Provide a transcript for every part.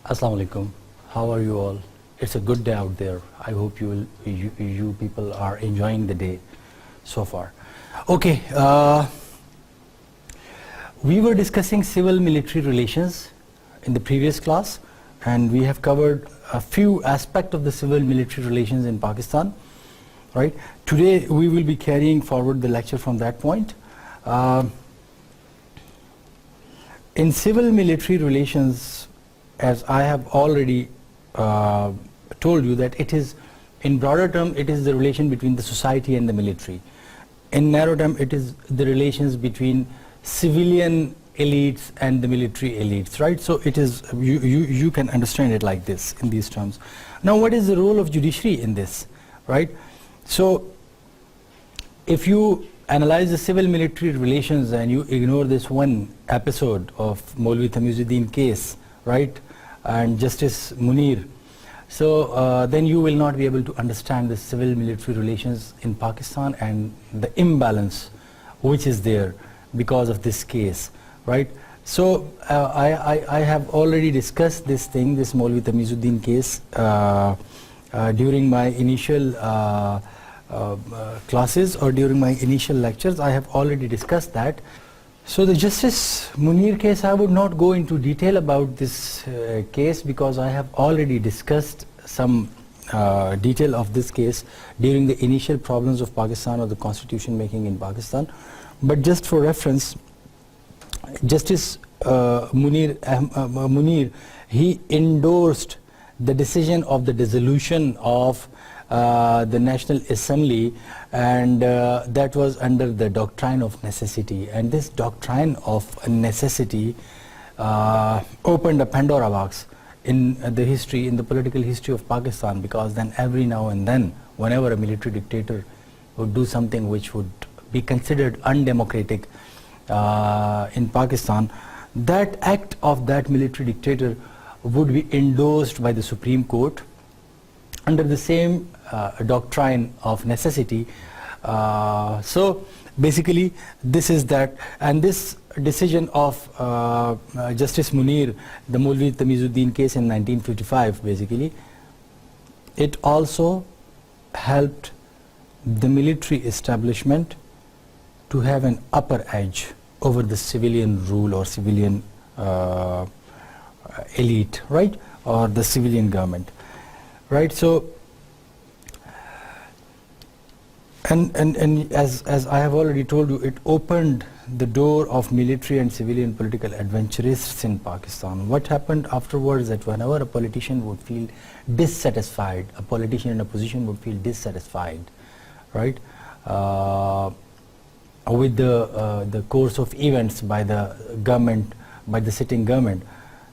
Assalamu alaikum. How are you all? It's a good day out there. I hope you people are enjoying the day so far. Okay, we were discussing civil-military relations in the previous class, and we have covered a few aspects of the civil-military relations in Pakistan. Right? Today we will be carrying forward the lecture from that point. In civil-military relations, as I have already told you, that it is, in broader term, it is the relation between the society and the military. In narrow term, it is the relations between civilian elites and the military elites, right? So it is, you can understand it like this, in these terms. Now, what is the role of judiciary in this, right? So if you analyze the civil-military relations and you ignore this one episode of Maulvi Tamizuddin case, right, and Justice Munir, so then you will not be able to understand the civil-military relations in Pakistan and the imbalance which is there because of this case, right? So I have already discussed this thing, this Maulvi Tamizuddin case, during my initial classes or during my initial lectures. I have already discussed that. So the Justice Munir case, I would not go into detail about this case because I have already discussed some detail of this case during the initial problems of Pakistan or the constitution making in Pakistan. But just for reference, Justice Munir, he endorsed the decision of the dissolution of the National Assembly, and that was under the doctrine of necessity. And this doctrine of necessity opened a Pandora box in the history, in the political history of Pakistan, because then every now and then, whenever a military dictator would do something which would be considered undemocratic in Pakistan, that act of that military dictator would be endorsed by the Supreme Court under the same doctrine of necessity. So basically this is that, and this decision of Justice Munir, the Maulvi Tamizuddin case in 1955, basically, it also helped the military establishment to have an upper edge over the civilian rule or civilian elite, right, or the civilian government, right? So and as I have already told you, it opened the door of military and civilian political adventurists in Pakistan. What happened afterwards, that whenever a politician would feel dissatisfied, a politician in a position would feel dissatisfied, right, with the course of events by the government, by the sitting government,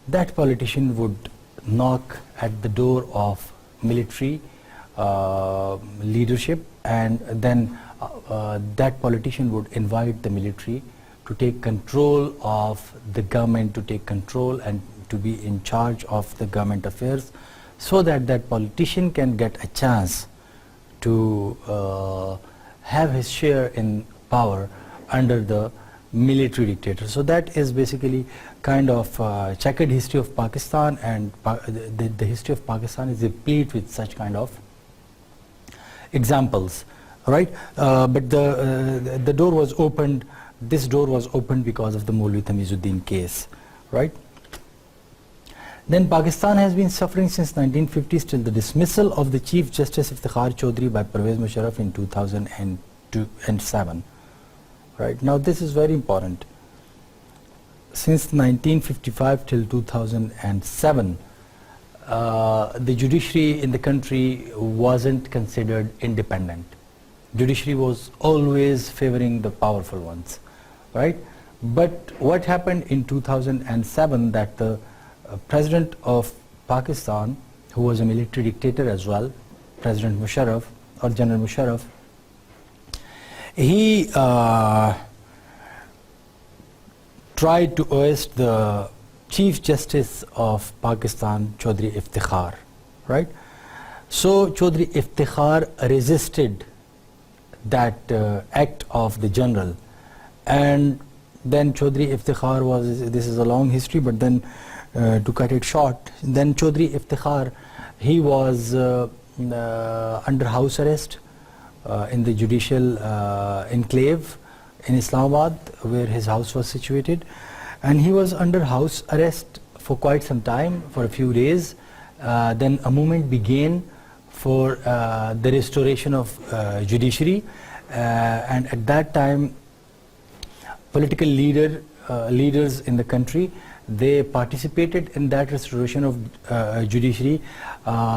that politician would knock at the door of military leadership, and then that politician would invite the military to take control of the government, to take control and to be in charge of the government affairs, so that that politician can get a chance to have his share in power under the military dictator. So that is basically kind of checkered history of Pakistan, and the history of Pakistan is replete with such kind of examples, right? But the door was opened, this door was opened because of the Maulvi Tamizuddin case, right? Then Pakistan has been suffering since 1950s till the dismissal of the Chief Justice Iftikhar Chaudhry by Pervez Musharraf in 2007. Right? Now this is very important. Since 1955 till 2007, the judiciary in the country wasn't considered independent. Judiciary was always favoring the powerful ones, right? But what happened in 2007, that the President of Pakistan, who was a military dictator as well, President Musharraf or General Musharraf, he tried to oust the Chief Justice of Pakistan, Chaudhry Iftikhar, right? So Chaudhry Iftikhar resisted that act of the general, and then Chaudhry Iftikhar was, this is a long history, but then to cut it short, then Chaudhry Iftikhar, he was under house arrest in the judicial enclave in Islamabad, where his house was situated, and he was under house arrest for quite some time, for a few days. Then a movement began for the restoration of judiciary, and at that time political leaders in the country, they participated in that restoration of judiciary,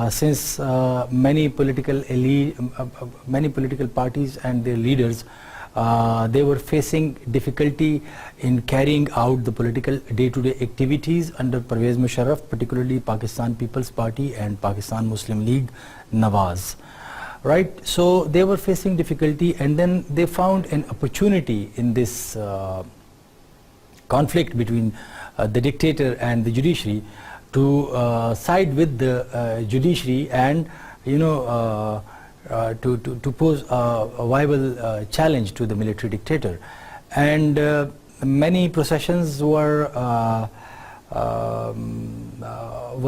since many political parties and their leaders, they were facing difficulty in carrying out the political day-to-day activities under Pervez Musharraf, particularly Pakistan People's Party and Pakistan Muslim League Nawaz. Right, so they were facing difficulty, and then they found an opportunity in this conflict between the dictator and the judiciary to side with the judiciary and, to pose a viable challenge to the military dictator. And many processions were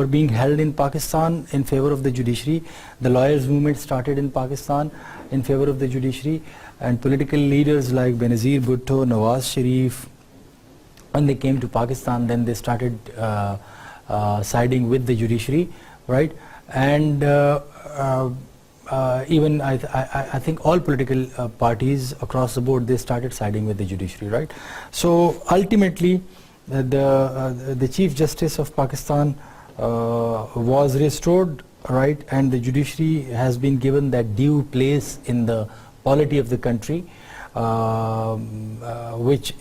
being held in Pakistan in favor of the judiciary. The lawyers' movement started in Pakistan in favor of the judiciary, and political leaders like Benazir Bhutto, Nawaz Sharif, when they came to Pakistan, then they started siding with the judiciary, right? And even I think all political parties across the board, they started siding with the judiciary, right? So ultimately, the Chief Justice of Pakistan was restored, right, and the judiciary has been given that due place in the polity of the country, which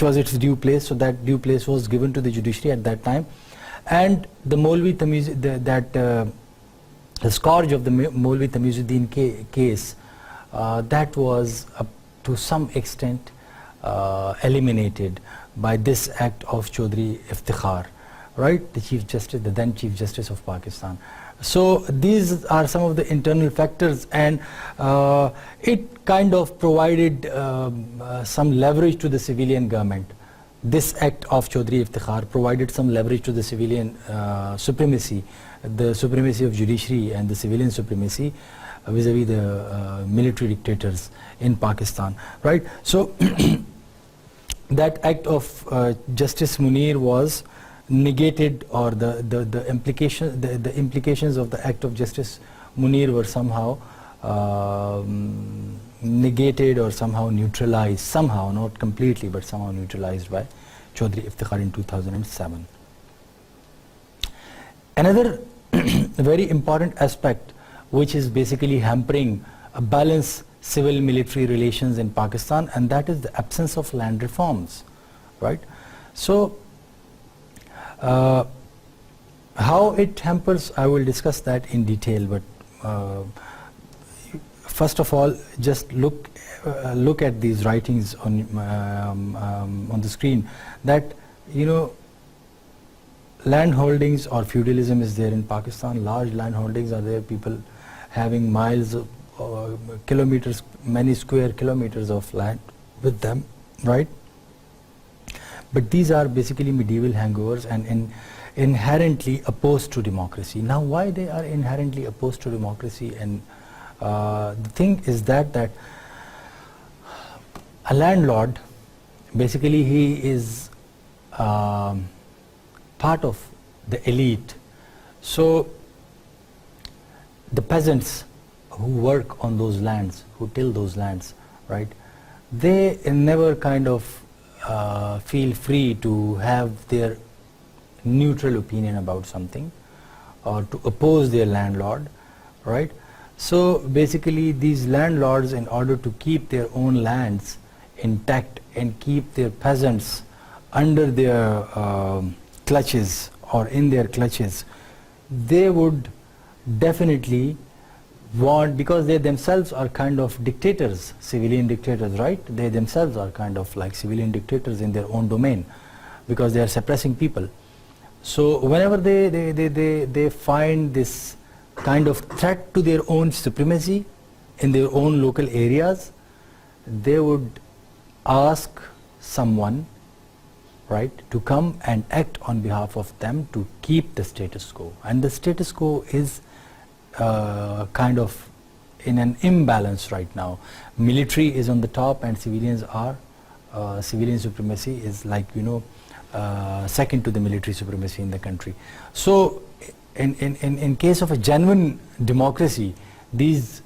was its due place. So that due place was given to the judiciary at that time, and the Maulvi the scourge of the Maulvi Tamizuddin case, that was to some extent eliminated by this act of Chaudhry Iftikhar, right, the Chief Justice, the then Chief Justice of Pakistan. So these are some of the internal factors, and it kind of provided some leverage to the civilian government. This act of Chaudhry Iftikhar provided some leverage to the civilian supremacy, the supremacy of judiciary and the civilian supremacy vis-a-vis the military dictators in Pakistan, right? So that act of Justice Munir was negated, or the implications of the act of Justice Munir were somehow negated or somehow neutralized, somehow, not completely, but somehow neutralized by Chaudhry Iftikhar in 2007. Another very important aspect which is basically hampering a balanced civil-military relations in Pakistan, and that is the absence of land reforms, right? So how it hampers, I will discuss that in detail, but first of all, just look at these writings on the screen, that land holdings or feudalism is there in Pakistan. Large land holdings are there, people having miles of kilometers, many square kilometers of land with them, right? But these are basically medieval hangovers and inherently opposed to democracy. Now, why they are inherently opposed to democracy? And the thing is that a landlord, basically he is part of the elite. So the peasants who work on those lands, who till those lands, right, they never kind of feel free to have their neutral opinion about something or to oppose their landlord, right? So basically these landlords, in order to keep their own lands intact and keep their peasants under their clutches or in their clutches, they would definitely want, because they themselves are kind of dictators, civilian dictators, right? They themselves are kind of like civilian dictators in their own domain, because they are suppressing people. So whenever they find this kind of threat to their own supremacy in their own local areas, they would ask someone right, to come and act on behalf of them to keep the status quo. And the status quo is kind of in an imbalance right now. Military is on the top and civilians are, civilian supremacy is like, second to the military supremacy in the country. So in case of a genuine democracy, these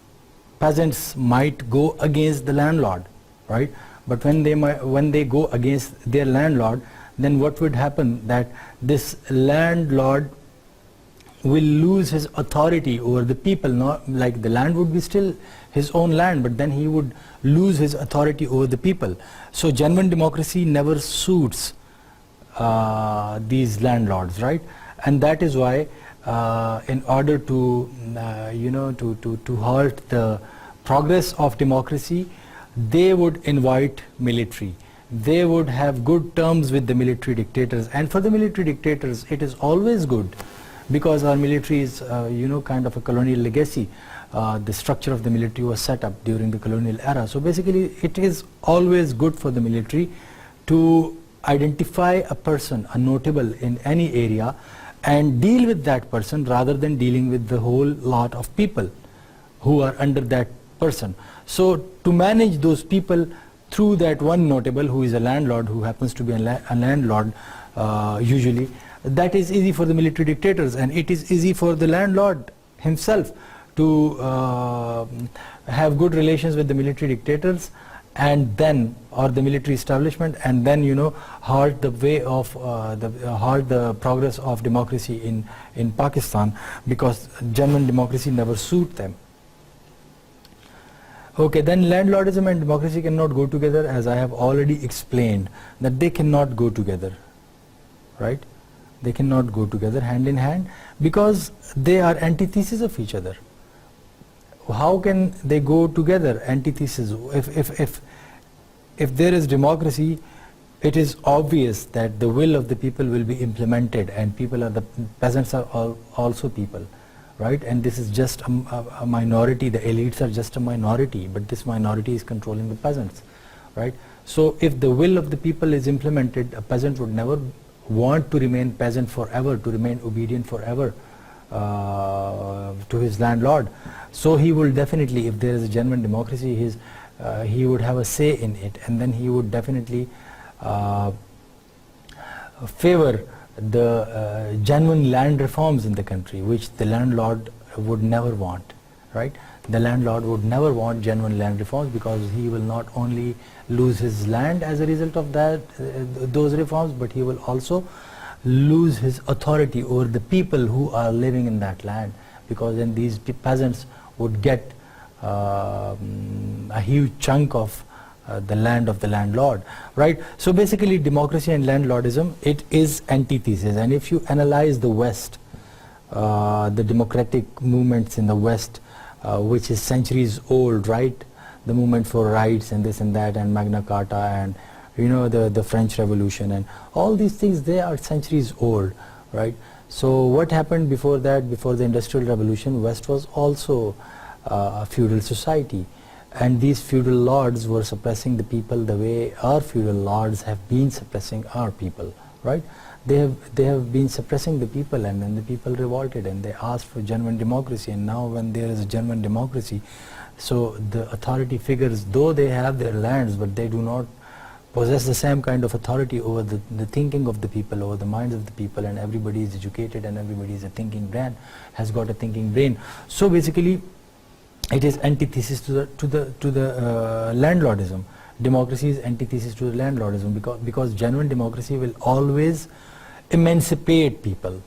peasants might go against the landlord, right? But when they go against their landlord, then what would happen, that this landlord will lose his authority over the people. Not like the land would be still his own land, but then he would lose his authority over the people. So genuine democracy never suits these landlords, right? And that is why in order to to halt the progress of democracy, they would invite military. They would have good terms with the military dictators, and for the military dictators it is always good, because our military is kind of a colonial legacy. The structure of the military was set up during the colonial era. So basically it is always good for the military to identify a person, a notable in any area, and deal with that person rather than dealing with the whole lot of people who are under that person. So to manage those people through that one notable who is a landlord, who happens to be a landlord usually, that is easy for the military dictators, and it is easy for the landlord himself to have good relations with the military dictators, and then, or the military establishment, and then halt the way of halt the progress of democracy in Pakistan, because genuine democracy never suit them. Okay, then landlordism and democracy cannot go together, as I have already explained that they cannot go together, right? They cannot go together hand in hand, because they are antitheses of each other. How can they go together, antitheses? If there is democracy, it is obvious that the will of the people will be implemented, and peasants are also people, right? And this is just a minority. The elites are just a minority, but this minority is controlling the peasants, right? So if the will of the people is implemented, a peasant would never want to remain peasant forever, to remain obedient forever to his landlord. So he will definitely, if there is a genuine democracy, he would have a say in it, and then he would definitely favor the genuine land reforms in the country, which the landlord would never want, right? The landlord would never want genuine land reforms, because he will not only lose his land as a result of that those reforms, but he will also lose his authority over the people who are living in that land, because then these peasants would get a huge chunk of the land of the landlord, right? So basically democracy and landlordism, it is antithesis. And if you analyze the West, the democratic movements in the West, which is centuries old, right? The movement for rights and this and that, and Magna Carta, and the French Revolution, and all these things, they are centuries old, right? So what happened before that, before the Industrial Revolution? West was also a feudal society, and these feudal lords were suppressing the people the way our feudal lords have been suppressing our people, right? They have been suppressing the people, and then the people revolted and they asked for genuine democracy. And now when there is a genuine democracy, so the authority figures, though they have their lands, but they do not possess the same kind of authority over the thinking of the people, over the minds of the people, and everybody is educated and everybody is a thinking brain, has got a thinking brain. So basically it is antithesis to the landlordism. Democracy is antithesis to the landlordism, because genuine democracy will always emancipate people,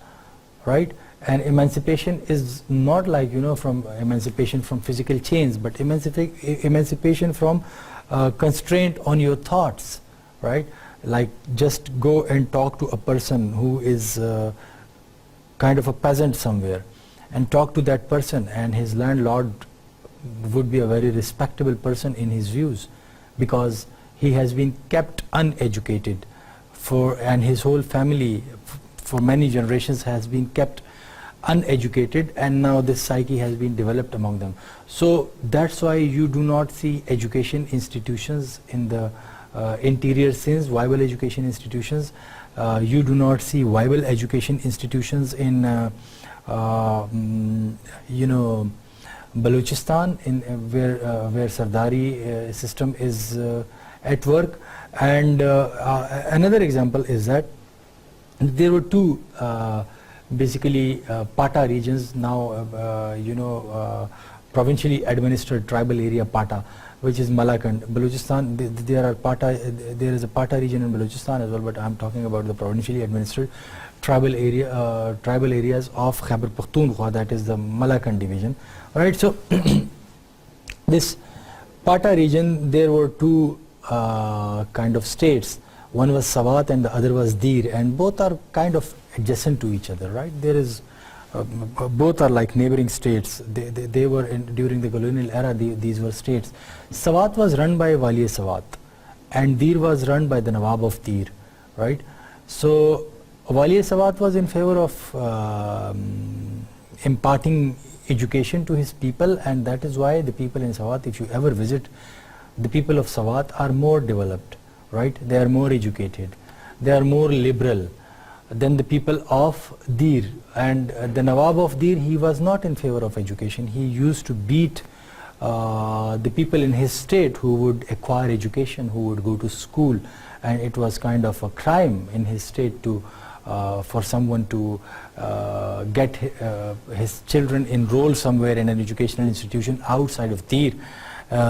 right? And emancipation is not like from emancipation from physical chains, but emancipation from constraint on your thoughts, right? Like just go and talk to a person who is kind of a peasant somewhere, and talk to that person, and his landlord would be a very respectable person in his views, because he has been kept uneducated and his whole family for many generations has been kept uneducated, and now this psyche has been developed among them. So that's why you do not see education institutions in the interior sins, viable education institutions. You do not see viable education institutions in Balochistan, where Sardari system is at work. And another example is that there were two basically Pata regions, now provincially administered tribal area Pata, which is Malakand. Balochistan, there is a Pata region in Balochistan as well, but I am talking about the provincially administered tribal areas of Khyber Pakhtunkhwa, that is the Malakand division. Alright, so this Pata region, there were two kind of states. One was Sawat and the other was Dir, and both are kind of adjacent to each other, right? There is both are like neighboring states. They were during the colonial era, these were states. Sawat was run by Wali Sawat and Dir was run by the Nawab of Dir, right? So Wali Sawat was in favor of imparting education to his people, and that is why the people in Sawat, if you ever visit, the people of Sawat are more developed, right? They are more educated, they are more liberal than the people of Dir. And the Nawab of Dir, he was not in favor of education. He used to beat the people in his state who would acquire education, who would go to school, and it was kind of a crime in his state to for someone to get his children enrolled somewhere in an educational institution outside of Dir.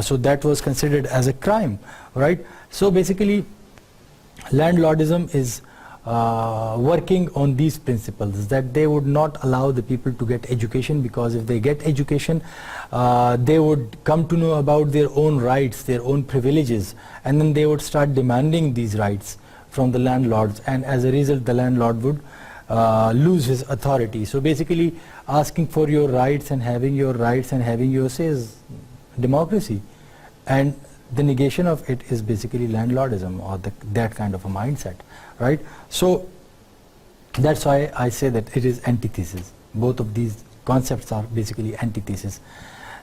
So that was considered as a crime, right? So basically landlordism is working on these principles, that they would not allow the people to get education, because if they get education, they would come to know about their own rights, their own privileges, and then they would start demanding these rights from the landlords, and as a result the landlord would lose his authority. So basically asking for your rights and having your rights and having your say is democracy, and the negation of it is basically landlordism, or that kind of a mindset, right? So that's why I say that it is antithesis. Both of these concepts are basically antithesis.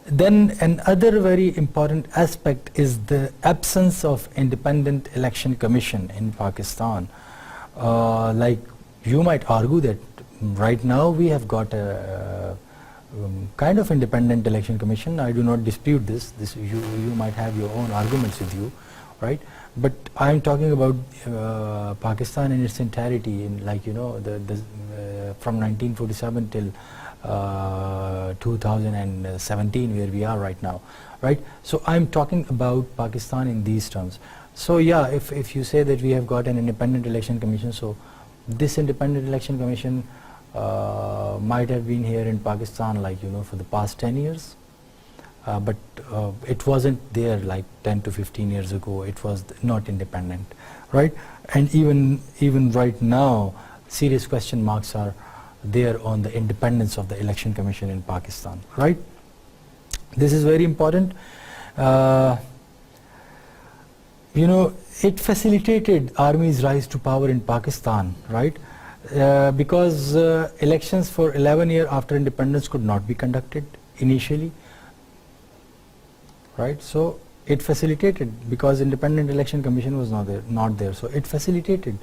Then another very important aspect is the absence of independent election commission in Pakistan. Like you might argue that right now we have got a kind of independent election commission. I do not dispute this. You might have your own arguments with you, right? But I am talking about Pakistan in its entirety, in from 1947 till 2017, where we are right now, right? So I am talking about Pakistan in these terms. So yeah, if you say that we have got an independent election commission, so this independent election commission might have been here in Pakistan for the past 10 years, but it wasn't there like 10 to 15 years ago. It was not independent, right? And even right now, serious question marks are there on the independence of the election commission in Pakistan, right? This is very important. It facilitated army's rise to power in Pakistan, right? Because elections for 11 years after independence could not be conducted initially, right? So it facilitated, because independent election commission was not there. So it facilitated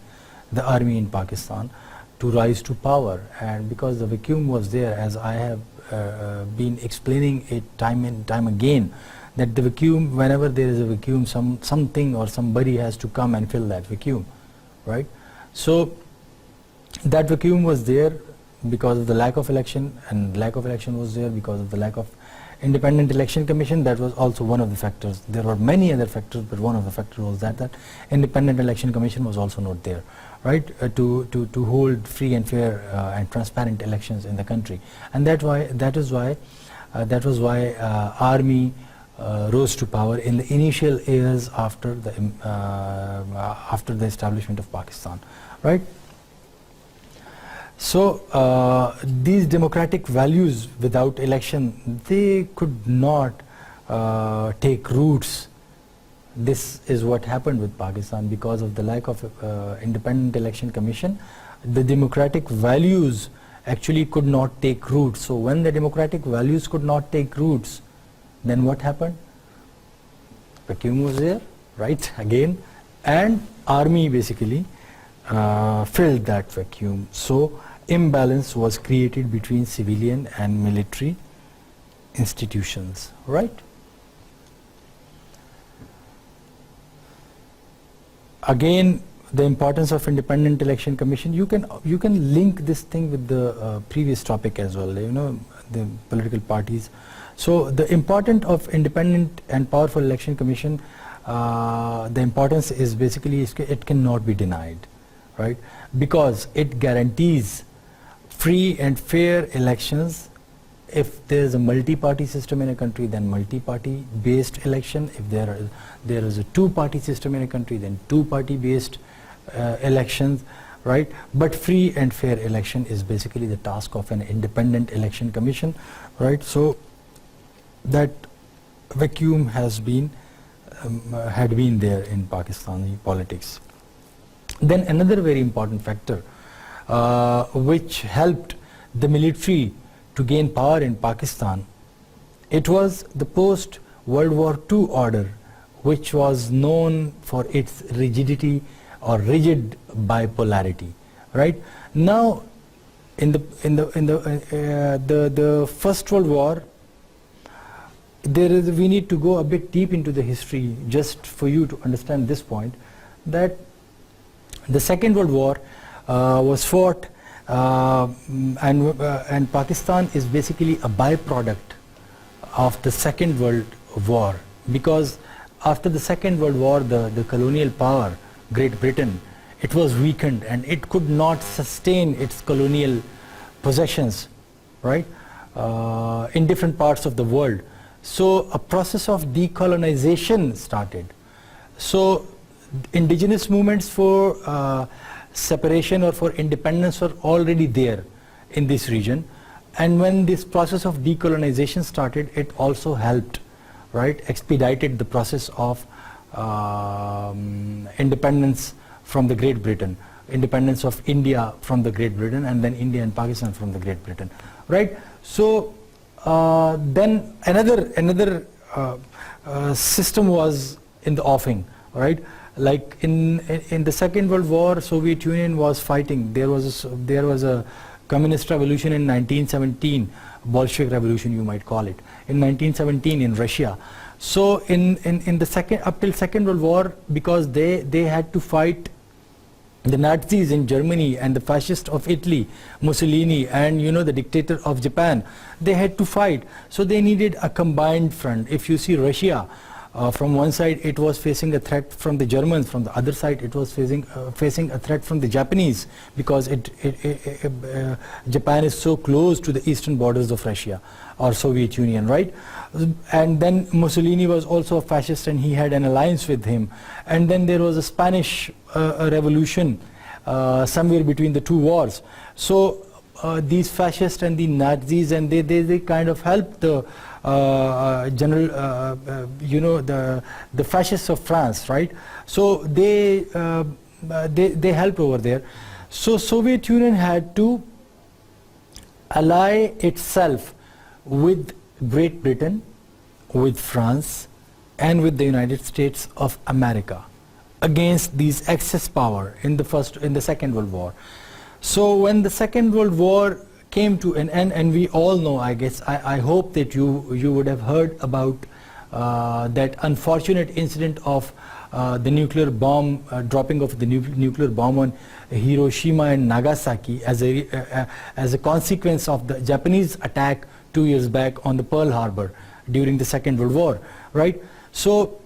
the army in Pakistan to rise to power, and because the vacuum was there, as I have been explaining it time and time again, that the vacuum, whenever there is a vacuum, something or somebody has to come and fill that vacuum, right? So that vacuum was there because of the lack of election, and lack of election was there because of the lack of independent election commission. That was also one of the factors. There were many other factors, but one of the factors was that independent election commission was also not there, right? To hold free and fair and transparent elections in the country, and that was why army rose to power in the initial years after the establishment of Pakistan, right? So these democratic values without election, they could not take roots. This is what happened with Pakistan because of the lack of independent election commission. The democratic values actually could not take roots. So when the democratic values could not take roots, then what happened? Vacuum was there, right? Again, the vacuum was there, and then and army basically filled that vacuum. So imbalance was created between civilian and military institutions, right? Again, the importance of independent election commission, you can link this thing with the previous topic as well, you know, the political parties. So the importance of independent and powerful election commission, the importance is basically it cannot be denied, right? Because it guarantees free and fair elections. If there is a multi-party system in a country, then multi-party based election. If there is a two-party system in a country, then two-party based elections, right? But free and fair election is basically the task of an independent election commission, right? So that vacuum has been had been there in Pakistani politics. Then another very important factor which helped the military to gain power in Pakistan, it was the post-World War II order, which was known for its rigidity or rigid bipolarity, right? Now, in the First World War, we need to go a bit deep into the history just for you to understand this point, that the Second World War was fought and Pakistan is basically a byproduct of the Second World War, because after the Second World War, the colonial power, Great Britain, it was weakened and it could not sustain its colonial possessions, right, in different parts of the world. So a process of decolonization started. So indigenous movements for separation or for independence were already there in this region, and when this process of decolonization started, it also helped, right, expedited the process of independence from the Great Britain, independence of India from the Great Britain, and then India and Pakistan from the Great Britain, right? So then another system was in the offing, right? Like in the Second World War, Soviet Union was fighting. There was a communist revolution in 1917, Bolshevik revolution you might call it, in 1917 in Russia. So in the up till Second World War, because they had to fight the Nazis in Germany and the fascists of Italy, Mussolini, and you know, the dictator of Japan, they had to fight. So they needed a combined front. If you see Russia, from one side it was facing a threat from the Germans, from the other side it was facing a threat from the Japanese, because Japan is so close to the eastern borders of Russia or Soviet Union, right? And then Mussolini was also a fascist and he had an alliance with him. And then there was a Spanish revolution somewhere between the two wars. So these fascists and the Nazis, and they kind of helped the you know, the fascists of France, right? So they helped over there. So Soviet Union had to ally itself with Great Britain, with France, and with the United States of America against these Axis power in the Second World War. So when the Second World War came to an end, and we all know, I guess, I hope that you would have heard about that unfortunate incident of the nuclear bomb, dropping of the nuclear bomb on Hiroshima and Nagasaki as a consequence of the Japanese attack 2 years back on the Pearl Harbor during the Second World War, right? So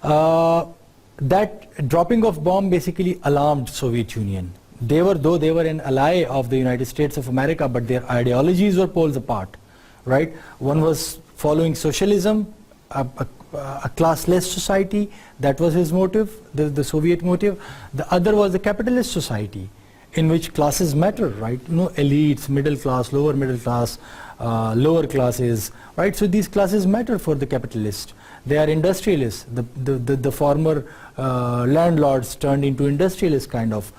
that dropping of bomb basically alarmed Soviet Union. Though they were an ally of the United States of America, but their ideologies were poles apart, right? One was following socialism, a classless society. That was his motive, the Soviet motive. The other was the capitalist society, in which classes matter, right? You know, elites, middle class, lower middle class, lower classes, right? So these classes matter for the capitalist. They are industrialists. The former landlords turned into industrialists kind of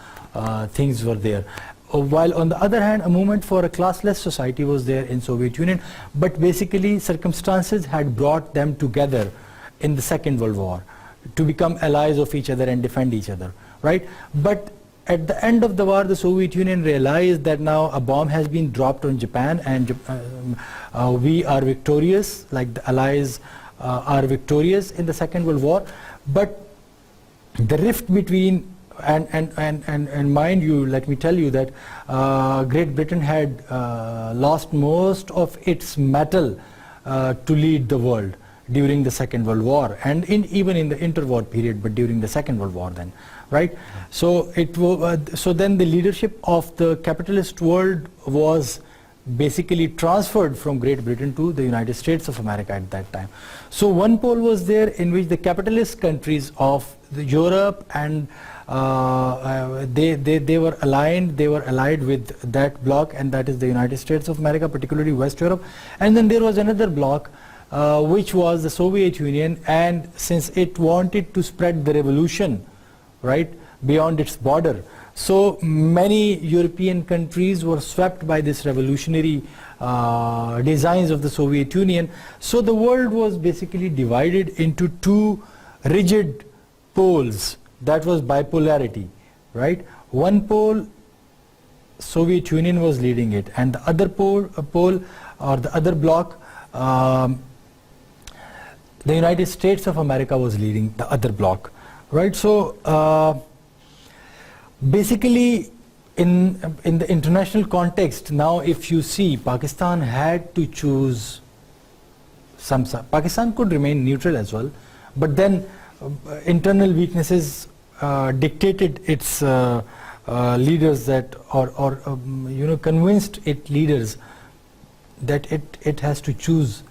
things were there. While on the other hand, a movement for a classless society was there in Soviet Union, but basically circumstances had brought them together in the Second World War to become allies of each other and defend each other, right? But at the end of the war, the Soviet Union realized that now a bomb has been dropped on Japan, and we are victorious, like the Allies are victorious in the Second World War. But the rift between, and mind you, let me tell you that Great Britain had lost most of its metal to lead the world during the Second World War, and even in the interwar period, but during the Second World War then, right? So so then the leadership of the capitalist world was basically transferred from Great Britain to the United States of America at that time. So one pole was there in which the capitalist countries of Europe and they were allied with that bloc, and that is the United States of America, particularly West Europe. And then there was another bloc which was the Soviet Union, and since it wanted to spread the revolution, right, beyond its border, so many European countries were swept by this revolutionary designs of the Soviet Union. So the world was basically divided into two rigid poles. That was bipolarity, right? One pole, Soviet Union was leading it, and the other pole or the other bloc, the United States of America was leading the other bloc, right? So basically in the international context, now if you see, Pakistan had to choose some side. Pakistan could remain neutral as well, but then internal weaknesses dictated its leaders that, or convinced its leaders that it has to choose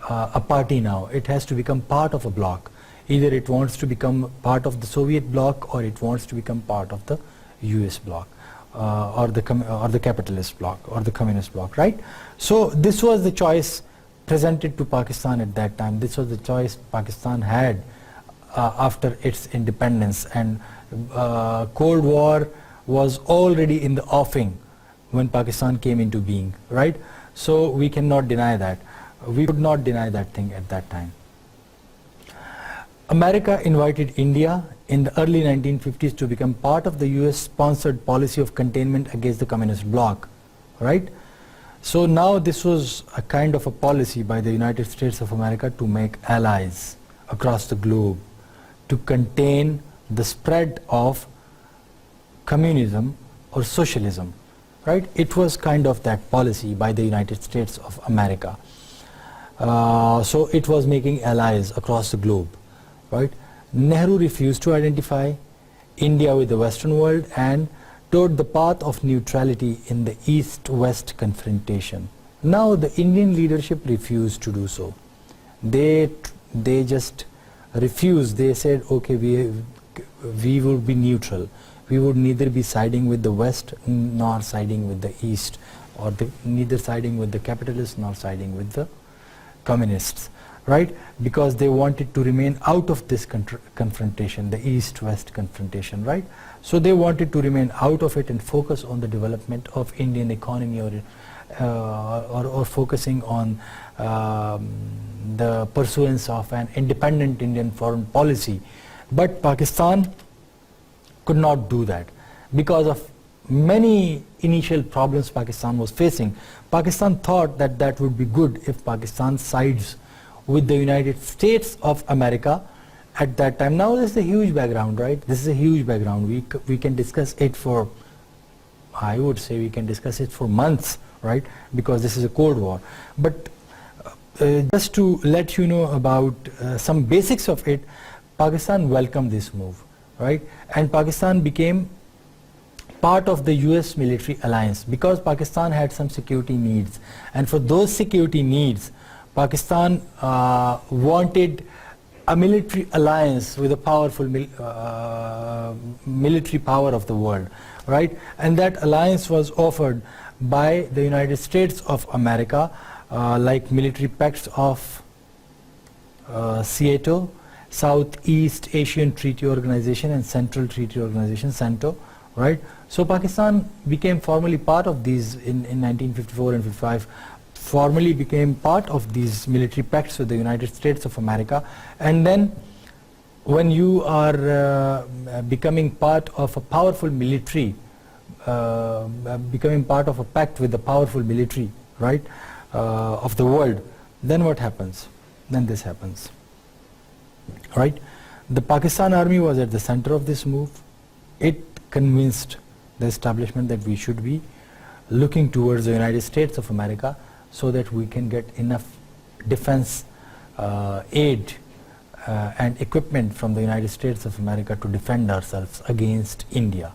a party now. It has to become part of a bloc. Either it wants to become part of the Soviet bloc, or it wants to become part of the US bloc, or the capitalist bloc, or the communist bloc, right? So this was the choice presented to Pakistan at that time. This was the choice Pakistan had after its independence, and Cold War was already in the offing when Pakistan came into being, right? So we cannot deny that. We could not deny that thing at that time. America invited India in the early 1950s to become part of the US-sponsored policy of containment against the communist bloc, right? So now this was a kind of a policy by the United States of America to make allies across the globe to contain the spread of communism or socialism, right? It was kind of that policy by the United States of America. So it was making allies across the globe, right? Nehru refused to identify India with the Western world and toward the path of neutrality in the East-West confrontation. Now the Indian leadership refused to do so. They just refused. They said, okay, we will be neutral. We would neither be siding with the West nor siding with the East, or neither siding with the capitalists nor siding with the communists, right? Because they wanted to remain out of this confrontation, the East-West confrontation, right? So they wanted to remain out of it and focus on the development of Indian economy, or focusing on the pursuance of an independent Indian foreign policy. But Pakistan could not do that because of many initial problems Pakistan was facing. Pakistan thought that that would be good if Pakistan sides with the United States of America at that time. Now this is a huge background, right? This is a huge background. We can discuss it for, I would say we can discuss it for months, right? Because this is a Cold War. But just to let you know about some basics of it, Pakistan welcomed this move, right? And Pakistan became part of the US military alliance because Pakistan had some security needs, and for those security needs Pakistan wanted a military alliance with a powerful military power of the world, right? And that alliance was offered by the United States of America, like military pacts of SEATO, Southeast Asian Treaty Organization, and Central Treaty Organization, CENTO, right? So Pakistan became formally part of these in 1954 and 55, formally became part of these military pacts with the United States of America. And then when you are becoming part of a powerful military, becoming part of a pact with the powerful military, right, of the world, then what happens? Then this happens, right? The Pakistan army was at the center of this move. It convinced the establishment that we should be looking towards the United States of America so that we can get enough defense aid and equipment from the United States of America to defend ourselves against India,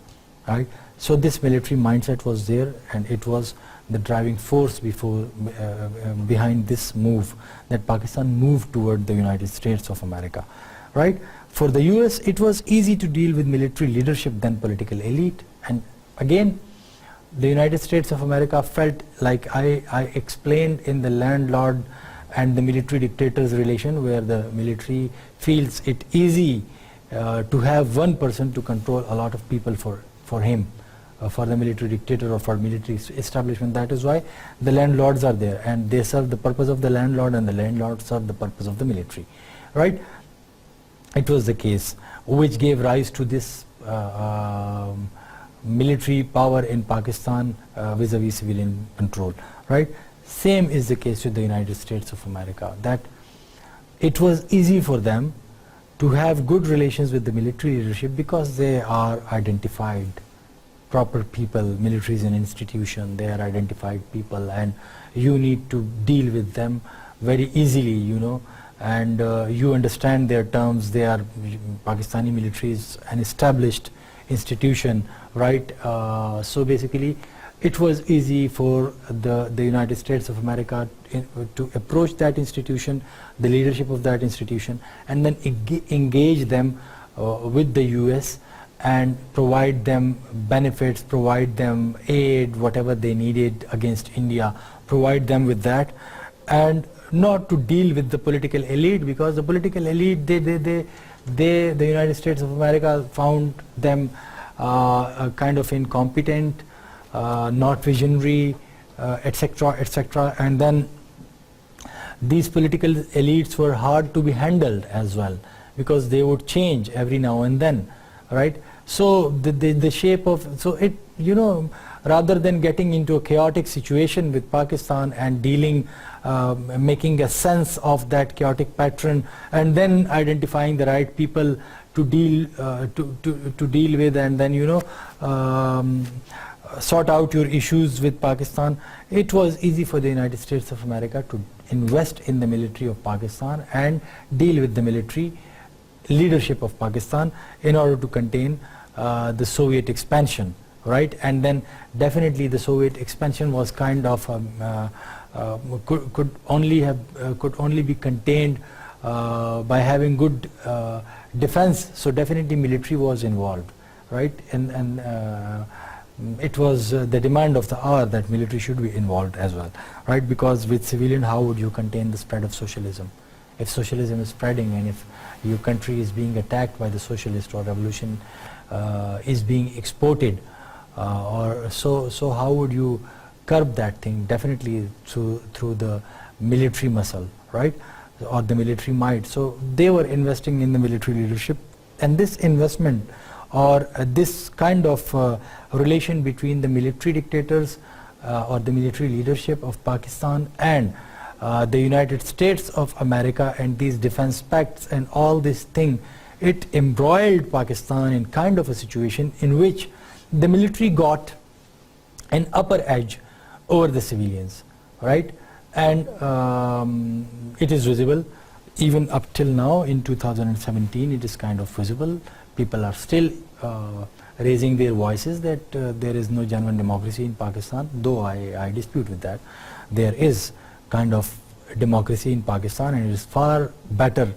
right? So this military mindset was there, and it was the driving force behind this move, that Pakistan moved toward the United States of America, right? For the US, it was easy to deal with military leadership than political elite, and again, the United States of America felt, like I explained in the landlord and the military dictator's relation, where the military feels it easy to have one person to control a lot of people for him, for the military dictator or for military establishment. That is why the landlords are there, and they serve the purpose of the landlord, and the landlord serve the purpose of the military, right? It was the case which gave rise to this military power in Pakistan vis-a-vis civilian control, right? Same is the case with the United States of America, that it was easy for them to have good relations with the military leadership because they are identified proper people. Military is an institution, they are identified people, and you need to deal with them very easily, you know, and you understand their terms. They are, Pakistani military is an established institution, right? So basically it was easy for the United States of America to approach that institution, the leadership of that institution, and then engage them with the US and provide them benefits, provide them aid, whatever they needed against India, provide them with that, and not to deal with the political elite, because the political elite, the United States of America found them kind of incompetent, not visionary, etc., etc. And then these political elites were hard to be handled as well, because they would change every now and then, right? So the shape of, so it, you know, rather than getting into a chaotic situation with Pakistan and dealing, making a sense of that chaotic pattern, and then identifying the right people to deal to deal with, and then, you know, sort out your issues with Pakistan, it was easy for the United States of America to invest in the military of Pakistan and deal with the military leadership of Pakistan in order to contain the Soviet expansion, right? And then definitely the Soviet expansion was kind of could only be contained by having good defense. So definitely military was involved, right? And it was the demand of the hour that military should be involved as well, right? Because with civilian, how would you contain the spread of socialism? If socialism is spreading, and if your country is being attacked by the socialist, or revolution is being exported, or so how would you curb that thing? Definitely through the military muscle, right, or the military might. So they were investing in the military leadership, and this investment, or this kind of relation between the military dictators or the military leadership of Pakistan and the United States of America, and these defense pacts and all this thing, it embroiled Pakistan in kind of a situation in which the military got an upper edge over the civilians, right? And it is visible even up till now in 2017. It is kind of visible. People are still raising their voices that there is no genuine democracy in Pakistan, though I dispute with that. There is kind of democracy in Pakistan, and it is far better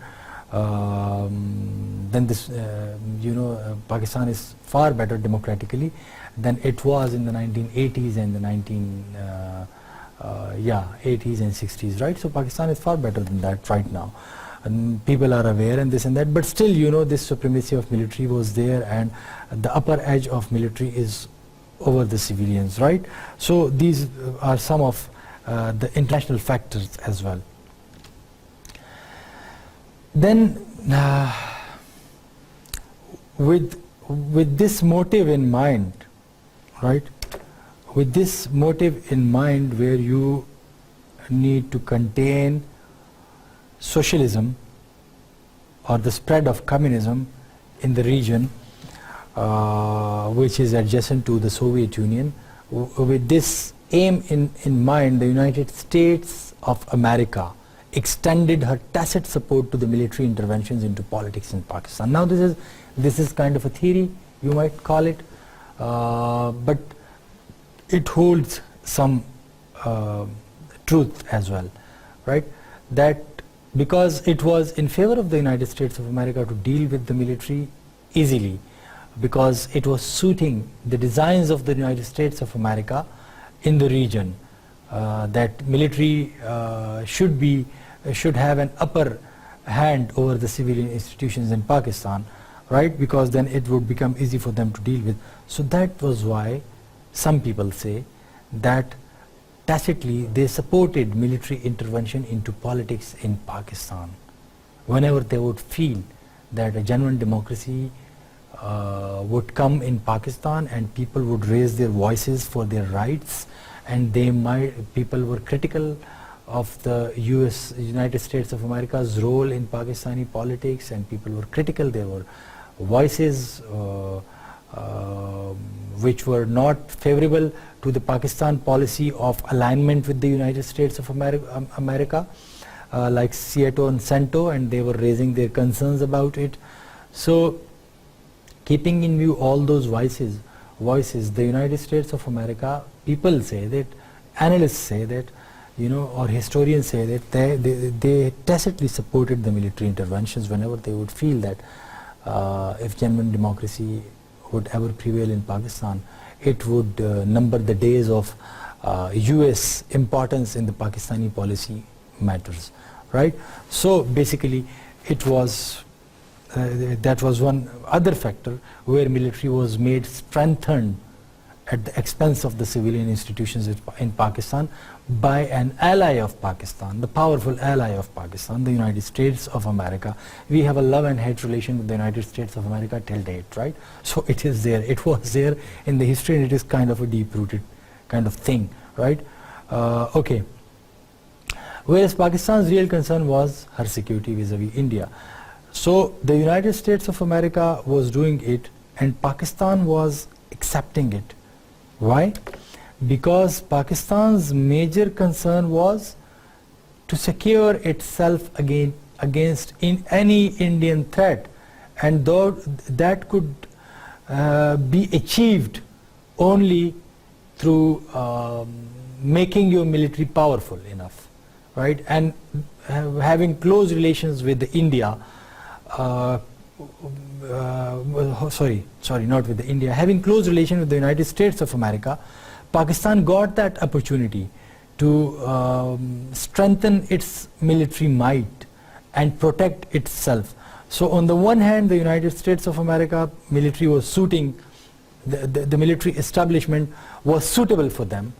than this, you know, Pakistan is far better democratically than it was in the 1980s and the 80s and 60s, right? So Pakistan is far better than that right now. And people are aware and this and that, but still, you know, this supremacy of military was there, and the upper edge of military is over the civilians, right? So these are some of the international factors as well. Then with this motive in mind, right? With this motive in mind, where you need to contain socialism or the spread of communism in the region, which is adjacent to the Soviet Union. With this aim in mind, the United States of America extended her tacit support to the military interventions into politics in Pakistan. Now this is kind of a theory, you might call it, but it holds some truth as well, right? That because it was in favor of the United States of America to deal with the military easily, because it was suiting the designs of the United States of America in the region, that military should have an upper hand over the civilian institutions in Pakistan, right? Because then it would become easy for them to deal with. So that was why some people say that tacitly they supported military intervention into politics in Pakistan whenever they would feel that a genuine democracy would come in Pakistan and people would raise their voices for their rights, and people were critical of the United States of America's role in Pakistani politics, and people were critical. There were voices which were not favorable to the Pakistan policy of alignment with the United States of America, like Seato and Santo, and they were raising their concerns about it. So keeping in view all those voices, the United States of America, people say that, analysts say that, or historians say that they tacitly supported the military interventions whenever they would feel that if genuine democracy would ever prevail in Pakistan, it would number the days of US importance in the Pakistani policy matters, right? So basically it was that was one other factor where military was made strengthened at the expense of the civilian institutions in Pakistan by an ally of Pakistan, the powerful ally of Pakistan, the United States of America. We have a love and hate relation with the United States of America till date, right? So it is there, it was there in the history, and it is kind of a deep-rooted kind of thing, right? Okay. Whereas Pakistan's real concern was her security vis-a-vis India. So the United States of America was doing it and Pakistan was accepting it. Why? Because Pakistan's major concern was to secure itself against any Indian threat, and though that could be achieved only through making your military powerful enough, right? And having close relations with India, not with India, having close relations with the United States of America, Pakistan got that opportunity to strengthen its military might and protect itself. So on the one hand, the United States of America military was suiting, the military establishment was suitable for them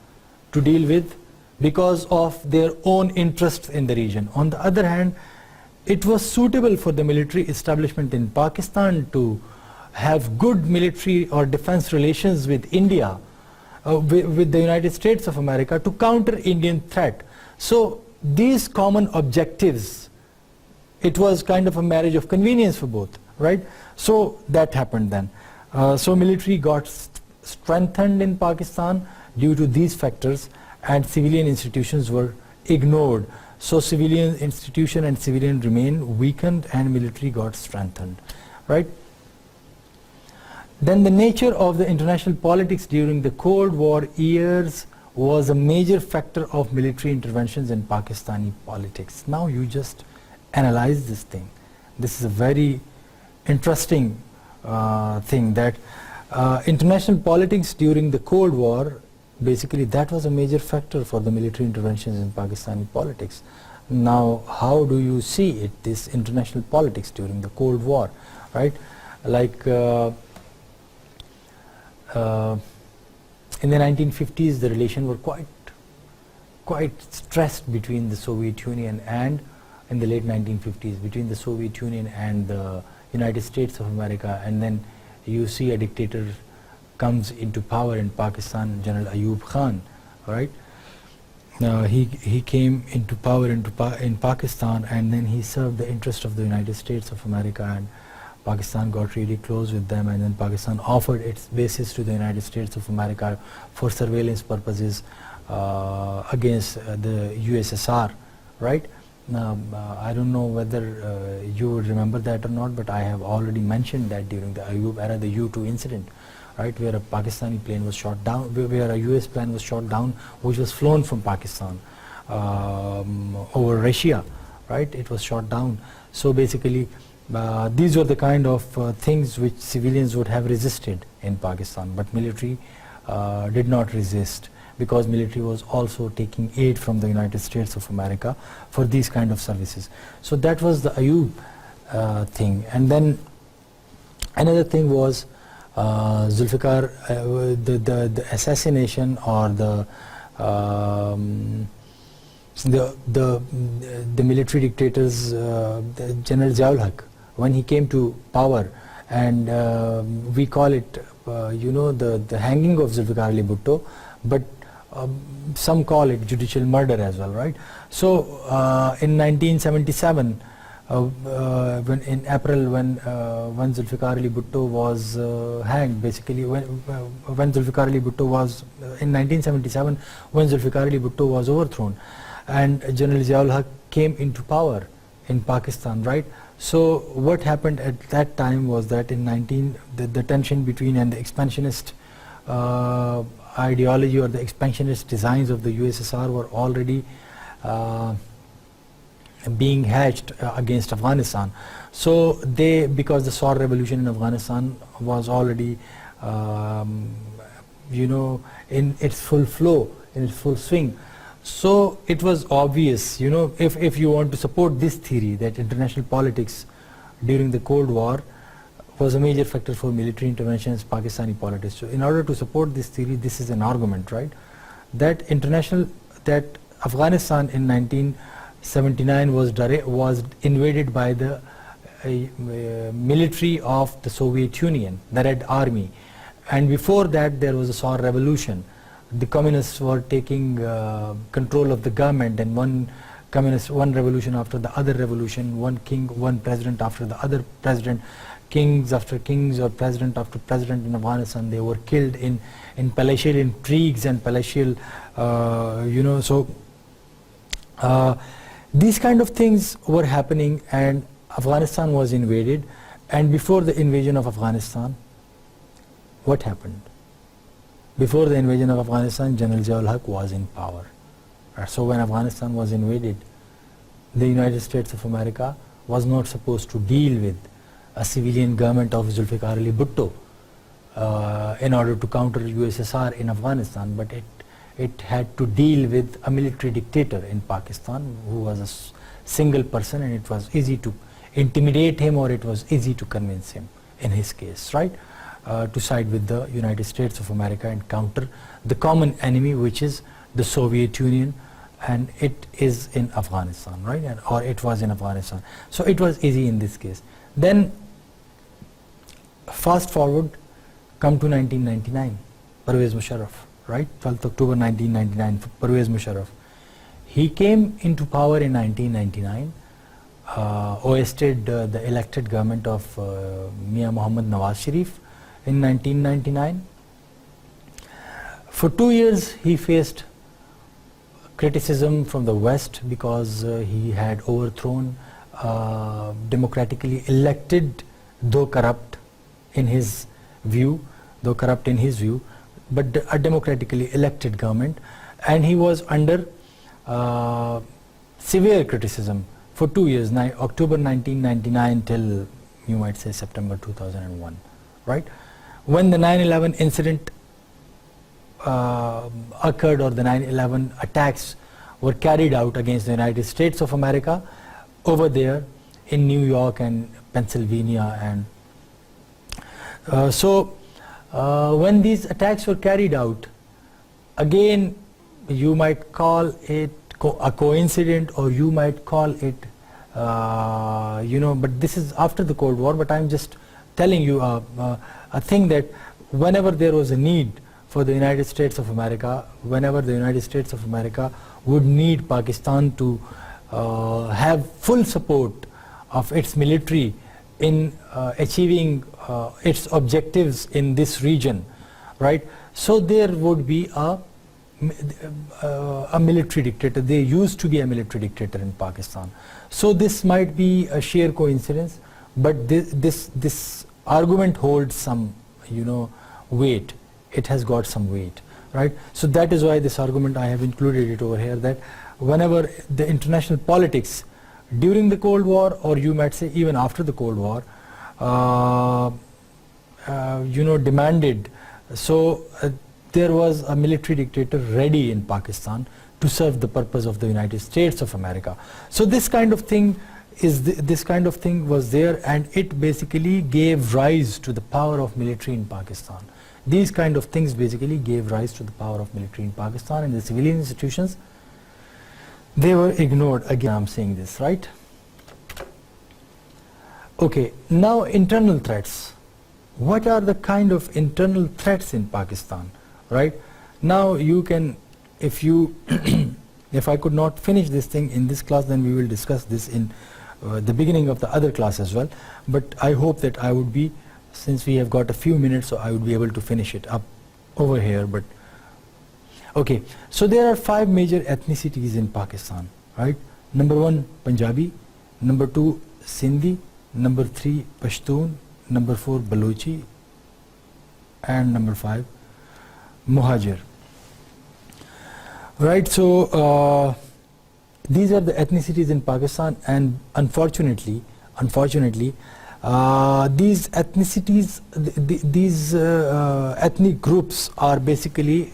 to deal with because of their own interests in the region. On the other hand, it was suitable for the military establishment in Pakistan to have good military or defense relations with India, with the United States of America, to counter Indian threat. So these common objectives, it was kind of a marriage of convenience for both, right? So that happened then. So military got strengthened in Pakistan due to these factors, and civilian institutions were ignored. So civilian institution and civilian remained weakened and military got strengthened, right? Then the nature of the international politics during the Cold War years was a major factor of military interventions in Pakistani politics. Now you just analyze this thing. This is a very interesting thing, that international politics during the Cold War, basically that was a major factor for the military interventions in Pakistani politics. Now how do you see it, this international politics during the Cold War, right? Like in the 1950s, the relations were quite stressed between the Soviet Union, and in the late 1950s between the Soviet Union and the United States of America, and then you see a dictator comes into power in Pakistan, General Ayub Khan, right? He came into power in Pakistan, and then he served the interest of the United States of America, and Pakistan got really close with them, and then Pakistan offered its bases to the United States of America for surveillance purposes against the USSR, right? I don't know whether you would remember that or not, but I have already mentioned that during the Ayub era, the U-2 incident, right, where a Pakistani plane was shot down, where a US plane was shot down, which was flown from Pakistan over Russia, right? It was shot down. So basically, these were the kind of things which civilians would have resisted in Pakistan, but military did not resist, because military was also taking aid from the United States of America for these kind of services. So that was the Ayub thing. And then another thing was Zulfikar, the assassination, or the military dictators, General Ziaul Haq, when he came to power, and we call it, the hanging of Zulfikar Ali Bhutto, but some call it judicial murder as well, right? So in 1977, when in April, when Zulfikar Ali Bhutto was hanged, basically when Zulfikar Ali Bhutto was in 1977, when Zulfikar Ali Bhutto was overthrown, and General Ziaul Haq came into power in Pakistan, right? So what happened at that time was that in the tension between and the expansionist ideology or the expansionist designs of the USSR were already being hatched against Afghanistan. So because the SAR revolution in Afghanistan was already in its full flow, in its full swing. So it was obvious, if you want to support this theory that international politics during the Cold War was a major factor for military intervention in Pakistani politics. So in order to support this theory, this is an argument, right? That Afghanistan in 1979 was invaded by the military of the Soviet Union, the Red Army, and before that there was a SAR revolution. The communists were taking control of the government, and one revolution after the other revolution, one king, one president after the other president, kings after kings, or president after president in Afghanistan. They were killed in palatial intrigues and palatial, these kind of things were happening, and Afghanistan was invaded. And before the invasion of Afghanistan, what happened? Before the invasion of Afghanistan, General Ziaul Haq was in power. So when Afghanistan was invaded, the United States of America was not supposed to deal with a civilian government of Zulfikar Ali Bhutto in order to counter USSR in Afghanistan, but it had to deal with a military dictator in Pakistan who was a single person, and it was easy to intimidate him, or it was easy to convince him in his case, right? To side with the United States of America and counter the common enemy, which is the Soviet Union, and it is in Afghanistan, right? Or it was in Afghanistan. So it was easy in this case. Then fast forward, come to 1999, Pervez Musharraf, right? 12th October 1999, Pervez Musharraf. He came into power in 1999, ousted the elected government of Mian Muhammad Nawaz Sharif in 1999. For 2 years he faced criticism from the West because he had overthrown democratically elected, though corrupt in his view, but a democratically elected government, and he was under severe criticism for 2 years, October 1999 till, you might say, September 2001, right? When the 9/11 incident occurred, or the 9/11 attacks were carried out against the United States of America over there in New York and Pennsylvania, and when these attacks were carried out, again you might call it a coincidence, or you might call it but this is after the Cold War, but I'm just telling you a thing that whenever there was a need for the United States of America, whenever the United States of America would need Pakistan to have full support of its military in achieving its objectives in this region, right? So there would be a military dictator. There used to be a military dictator in Pakistan. So this might be a sheer coincidence, but this argument holds some, weight. It has got some weight, right? So that is why this argument, I have included it over here, that whenever the international politics during the Cold War, or you might say even after the Cold War, demanded, so there was a military dictator ready in Pakistan to serve the purpose of the United States of America. So this kind of thing was there, and it basically gave rise to the power of military in Pakistan. These kind of things basically gave rise to the power of military in Pakistan, and the civilian institutions, they were ignored. Again, I'm saying this, right? Okay, now internal threats. What are the kind of internal threats in Pakistan, right? Now you can, if I could not finish this thing in this class, then we will discuss this in the beginning of the other class as well. But I hope that I would be, since we have got a few minutes, so I would be able to finish it up over here. But okay, so there are 5 major ethnicities in Pakistan, right? Number 1, Punjabi. Number 2, Sindhi. Number 3, Pashtun. Number 4, Balochi. And number 5, Muhajir. Right, so these are the ethnicities in Pakistan, and unfortunately, these ethnicities, these ethnic groups are basically,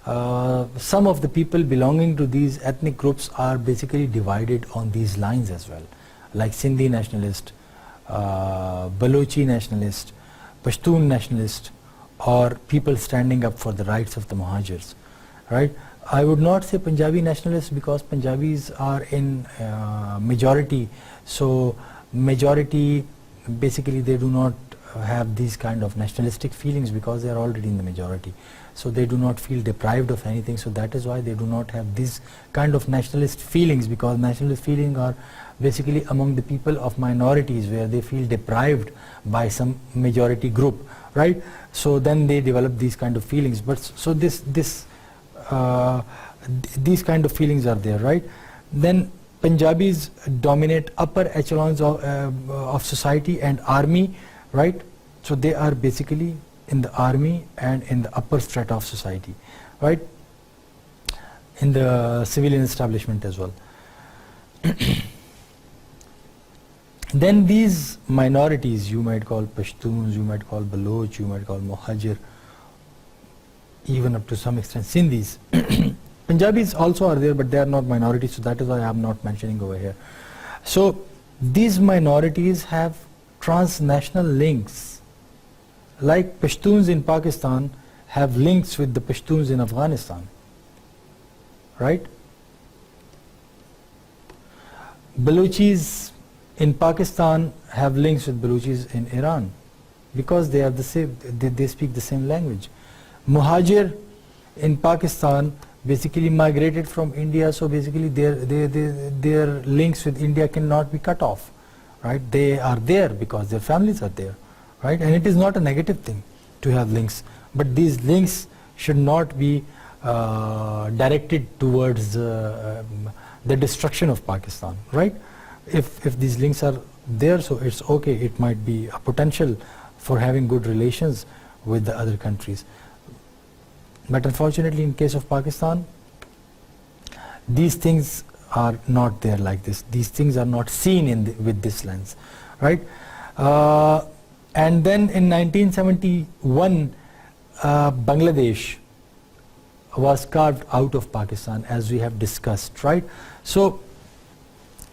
some of the people belonging to these ethnic groups are basically divided on these lines as well, like Sindhi nationalist, Balochi nationalist, Pashtun nationalist, or people standing up for the rights of the Muhajirs, right? I would not say Punjabi nationalists, because Punjabis are in majority, so majority basically they do not have these kind of nationalistic feelings because they are already in the majority, so they do not feel deprived of anything. So that is why they do not have these kind of nationalist feelings, because nationalist feelings are basically among the people of minorities, where they feel deprived by some majority group, right? So then they develop these kind of feelings. But so these kind of feelings are there, right? Then Punjabis dominate upper echelons of society and army, right? So they are basically in the army and in the upper strata of society, right? In the civilian establishment as well. Then these minorities, you might call Pashtuns, you might call Baloch, you might call Muhajir, even up to some extent Sindhis. Punjabis also are there, but they are not minorities, so that is why I am not mentioning over here. So these minorities have transnational links. Like Pashtuns in Pakistan have links with the Pashtuns in Afghanistan, right? Balochis in Pakistan have links with Balochis in Iran, because they are the same, they speak the same language. Muhajir in Pakistan basically migrated from India, so basically their links with India cannot be cut off, right? They are there because their families are there, right? And it is not a negative thing to have links, but these links should not be directed towards the destruction of Pakistan, right? If these links are there, so it's okay, it might be a potential for having good relations with the other countries. But unfortunately, in case of Pakistan, these things are not there like this. These things are not seen with this lens, right? And then in 1971, Bangladesh was carved out of Pakistan, as we have discussed, right? So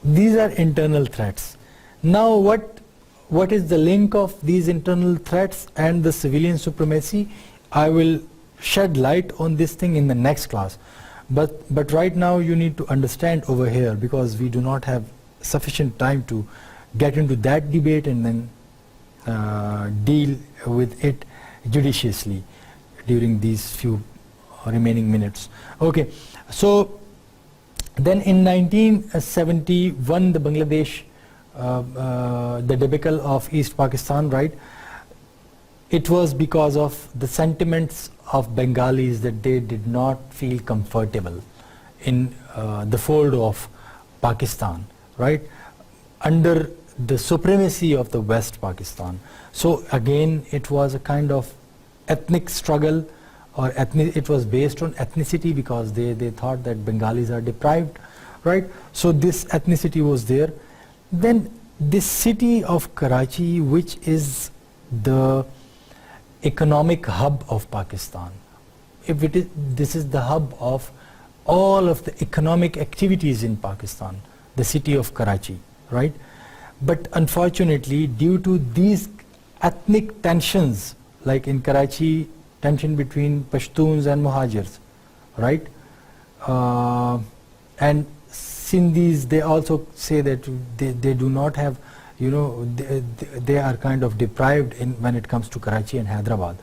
these are internal threats. Now what is the link of these internal threats and the civilian supremacy? I will shed light on this thing in the next class. But right now you need to understand over here, because we do not have sufficient time to get into that debate and then deal with it judiciously during these few remaining minutes. Okay, so then in 1971, the Bangladesh, the debacle of East Pakistan, right? It was because of the sentiments of Bengalis that they did not feel comfortable in the fold of Pakistan, right? Under the supremacy of the West Pakistan. So again, it was a kind of ethnic struggle, or it was based on ethnicity, because they thought that Bengalis are deprived, right? So this ethnicity was there. Then this city of Karachi, which is the economic hub of Pakistan, this is the hub of all of the economic activities in Pakistan, the city of Karachi, right? But unfortunately, due to these ethnic tensions, like in Karachi, tension between Pashtuns and Muhajirs, right? And Sindhis, they also say that they do not have, you know, they are kind of deprived when it comes to Karachi and Hyderabad,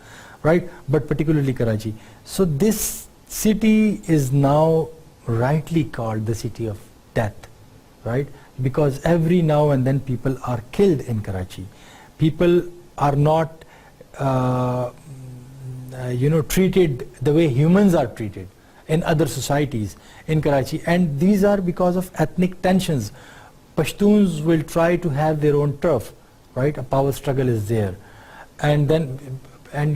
right? But particularly Karachi. So this city is now rightly called the city of death, right? Because every now and then people are killed in Karachi. People are not treated the way humans are treated in other societies in Karachi, and these are because of ethnic tensions. Pashtuns will try to have their own turf, right? A power struggle is there, and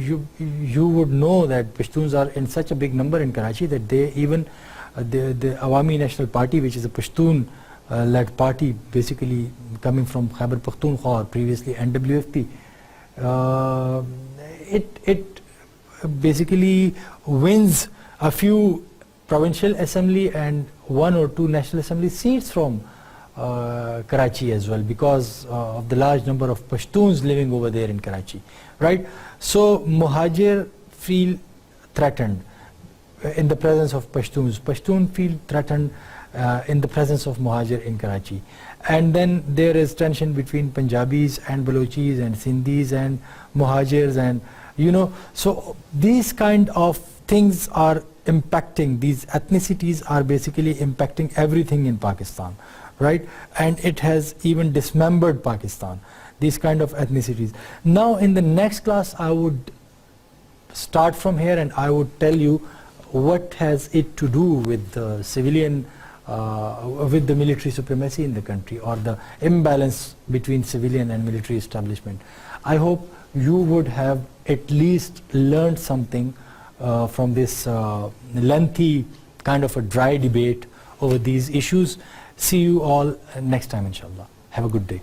you would know that Pashtuns are in such a big number in Karachi that they even the Awami National Party, which is a Pashtun led party, basically coming from Khyber Pakhtunkhwa, or previously NWFP, it basically wins a few provincial assembly and 1 or 2 national assembly seats from Karachi as well, because of the large number of Pashtuns living over there in Karachi, right? So Muhajir feel threatened in the presence of Pashtuns. Pashtun feel threatened in the presence of Muhajir in Karachi. And then there is tension between Punjabis and Balochis and Sindhis and Muhajirs, and so these kind of things are impacting, these ethnicities are basically impacting everything in Pakistan, right? And it has even dismembered Pakistan, these kind of ethnicities. Now in the next class I would start from here, and I would tell you what has it to do with the civilian, with the military supremacy in the country, or the imbalance between civilian and military establishment. I hope you would have at least learned something from this lengthy kind of a dry debate over these issues. See you all next time, inshallah. Have a good day.